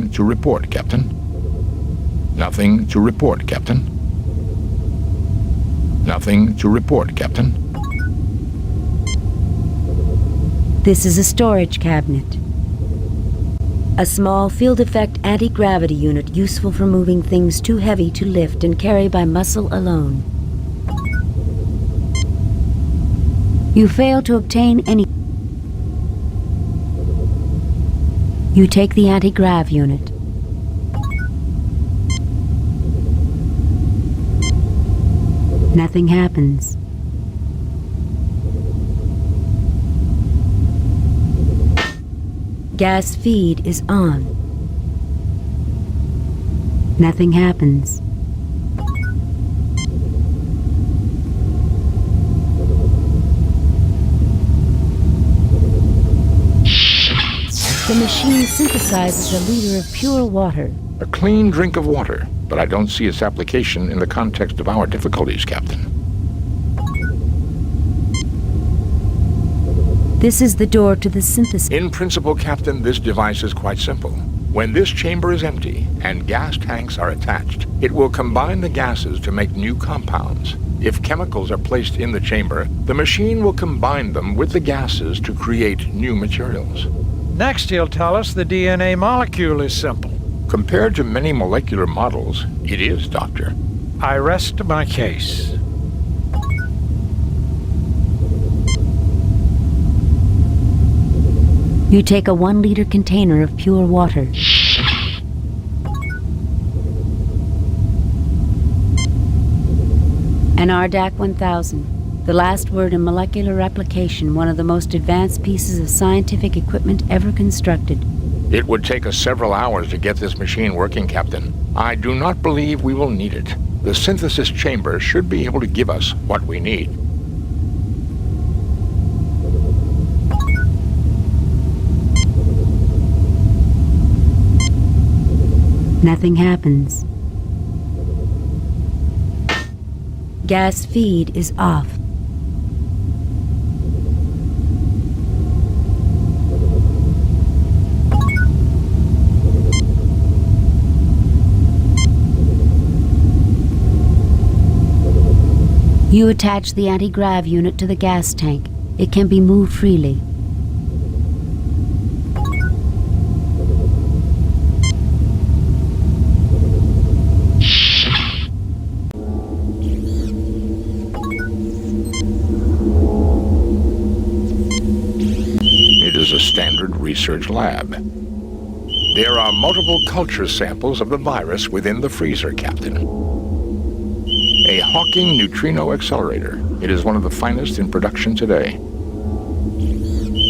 Nothing to report, Captain. Nothing to report, Captain. Nothing to report, Captain. This is a storage cabinet. A small field effect anti-gravity unit useful for moving things too heavy to lift and carry by muscle alone. You fail to obtain any. You take the anti-grav unit. Nothing happens. Gas feed is on. Nothing happens. The machine synthesizes a liter of pure water. A clean drink of water, but I don't see its application in the context of our difficulties, Captain. This is the door to the synthesis. In principle, Captain, this device is quite simple. When this chamber is empty and gas tanks are attached, it will combine the gases to make new compounds. If chemicals are placed in the chamber, the machine will combine them with the gases to create new materials. Next, he'll tell us the DNA molecule is simple. Compared to many molecular models, it is, Doctor. I rest my case. You take a 1-liter container of pure water. An RDAC 1000, the last word in molecular replication, one of the most advanced pieces of scientific equipment ever constructed. It would take us several hours to get this machine working, Captain. I do not believe we will need it. The synthesis chamber should be able to give us what we need. Nothing happens. Gas feed is off. You attach the anti-grav unit to the gas tank. It can be moved freely. It is a standard research lab. There are multiple culture samples of the virus within the freezer, Captain. A Hawking neutrino accelerator. It is one of the finest in production today.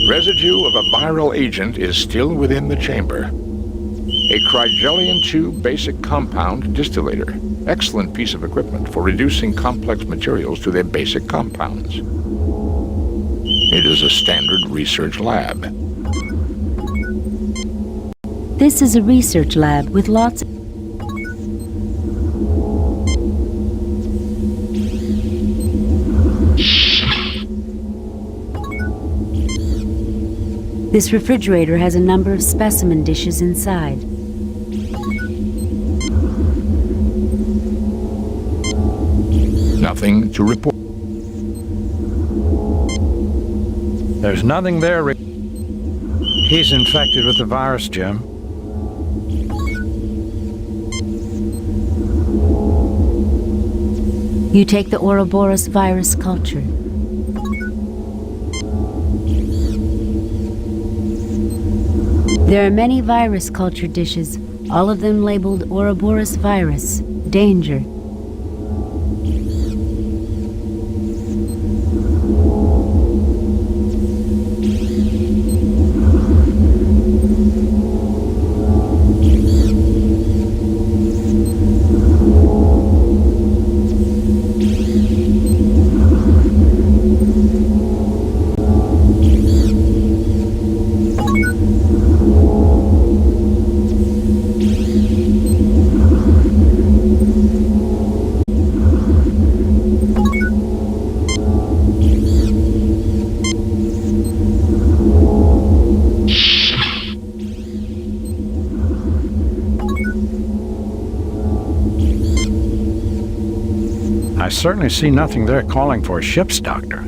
Residue of a viral agent is still within the chamber. A Crygelion-2 basic compound distillator. Excellent piece of equipment for reducing complex materials to their basic compounds. It is a standard research lab. This is a research lab with lots of... This refrigerator has a number of specimen dishes inside. Nothing to report. There's nothing there. He's infected with the virus, Jim. You take the Ouroboros virus culture. There are many virus culture dishes, all of them labeled Ouroboros virus, danger. I certainly see nothing there calling for a ship's doctor.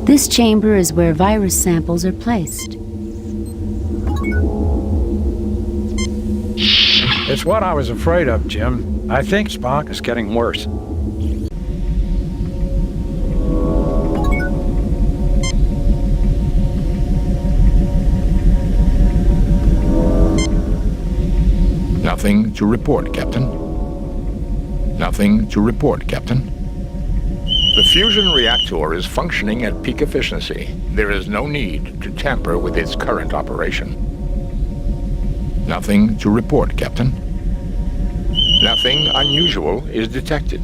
This chamber is where virus samples are placed. It's what I was afraid of, Jim. I think Spock is getting worse. Nothing to report, Captain. Nothing to report, Captain. The fusion reactor is functioning at peak efficiency. There is no need to tamper with its current operation. Nothing to report, Captain. Nothing unusual is detected.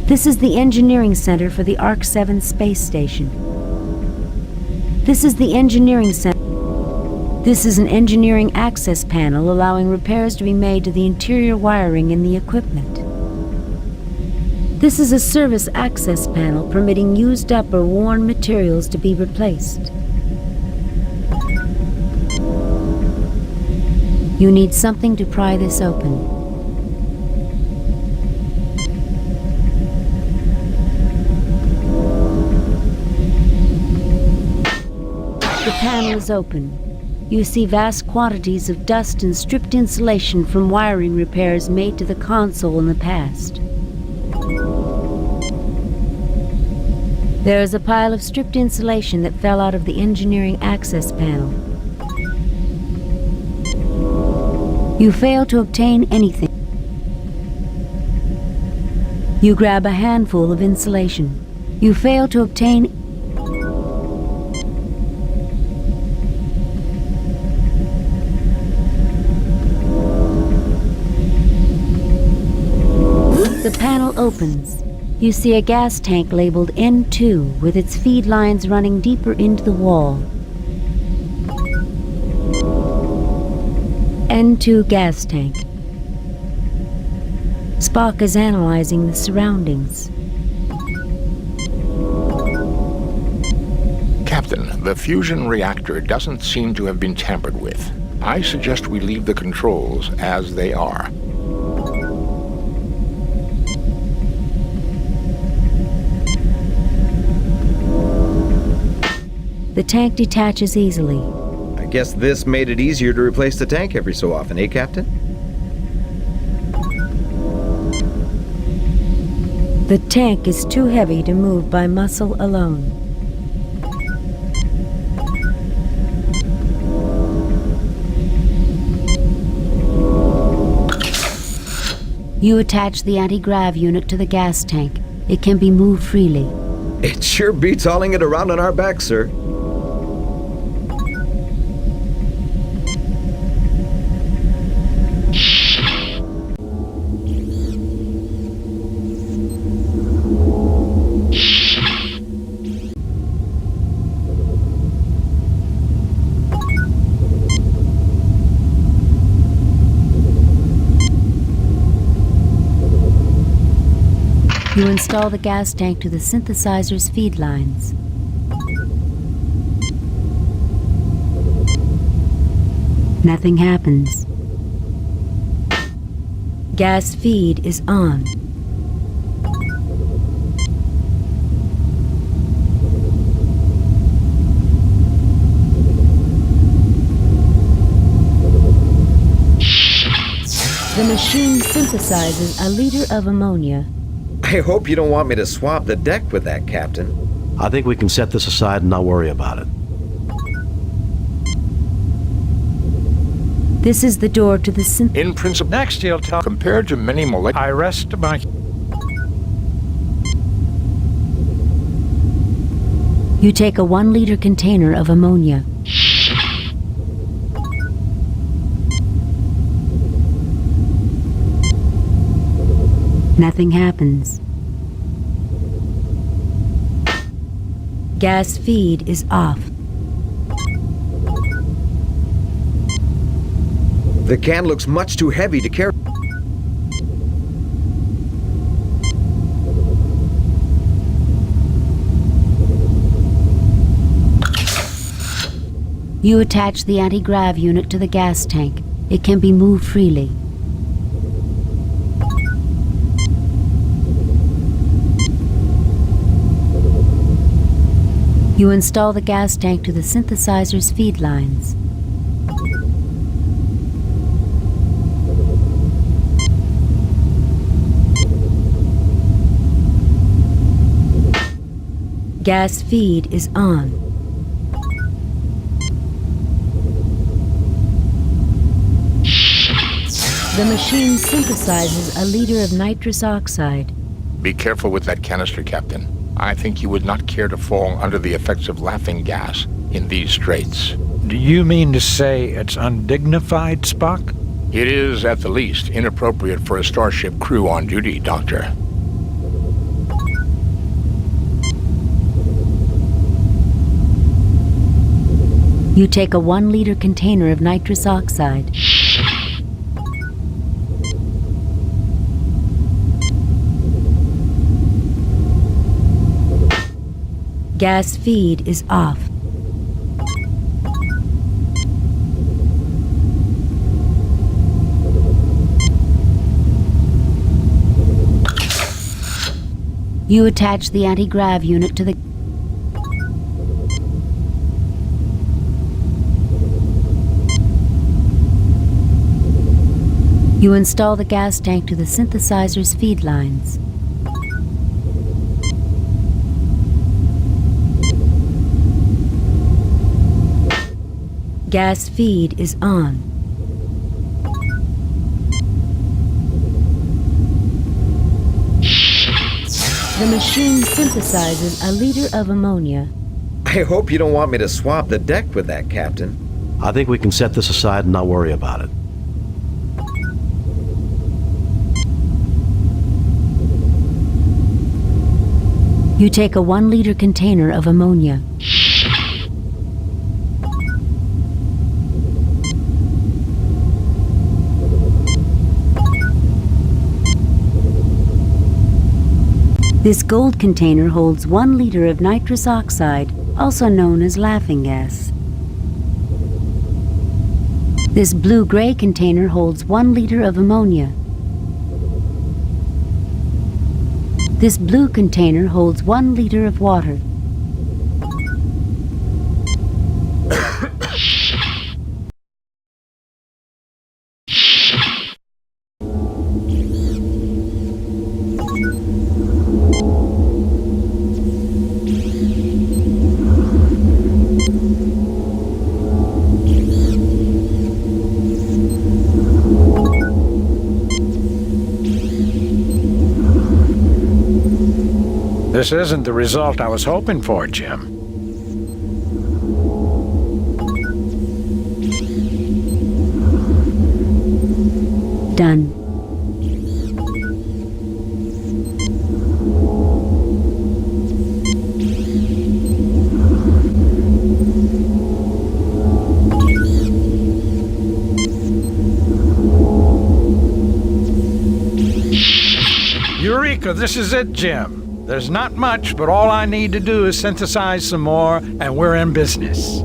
This is the engineering center for the ARC-7 space station. This is the engineering center. This is an engineering access panel allowing repairs to be made to the interior wiring in the equipment. This is a service access panel permitting used up or worn materials to be replaced. You need something to pry this open. The panel is open. You see vast quantities of dust and stripped insulation from wiring repairs made to the console in the past. There is a pile of stripped insulation that fell out of the engineering access panel. You fail to obtain anything. You grab a handful of insulation. You fail to obtain. The panel opens. You see a gas tank labeled N2 with its feed lines running deeper into the wall. N2 gas tank. Spock is analyzing the surroundings. Captain, the fusion reactor doesn't seem to have been tampered with. I suggest we leave the controls as they are. The tank detaches easily. I guess this made it easier to replace the tank every so often, eh, Captain? The tank is too heavy to move by muscle alone. You attach the anti-grav unit to the gas tank. It can be moved freely. It sure beats hauling it around on our backs, sir. You install the gas tank to the synthesizer's feed lines. Nothing happens. Gas feed is on. The machine synthesizes a liter of ammonia. I hope you don't want me to swap the deck with that, Captain. I think we can set this aside and not worry about it. This is the door to the synth. In principle, Next, he'll tell. compared to many molecular... I rest my. You take a 1-liter container of ammonia. Nothing happens. Gas feed is off. The can looks much too heavy to carry. You attach the anti-grav unit to the gas tank. It can be moved freely. You install the gas tank to the synthesizer's feed lines. Gas feed is on. The machine synthesizes a liter of nitrous oxide. Be careful with that canister, Captain. I think you would not care to fall under the effects of laughing gas in these straits. Do you mean to say it's undignified, Spock? It is, at the least, inappropriate for a starship crew on duty, Doctor. You take a 1-liter container of nitrous oxide. Gas feed is off. You attach the anti-grav unit to the... You install the gas tank to the synthesizer's feed lines. Gas feed is on. The machine synthesizes a liter of ammonia. I hope you don't want me to swap the deck with that, Captain. I think we can set this aside and not worry about it. You take a 1-liter container of ammonia. This gold container holds 1 liter of nitrous oxide, also known as laughing gas. This blue-gray container holds 1 liter of ammonia. This blue container holds 1 liter of water. This isn't the result I was hoping for, Jim. Done. Eureka, this is it, Jim. There's not much, but all I need to do is synthesize some more, and we're in business.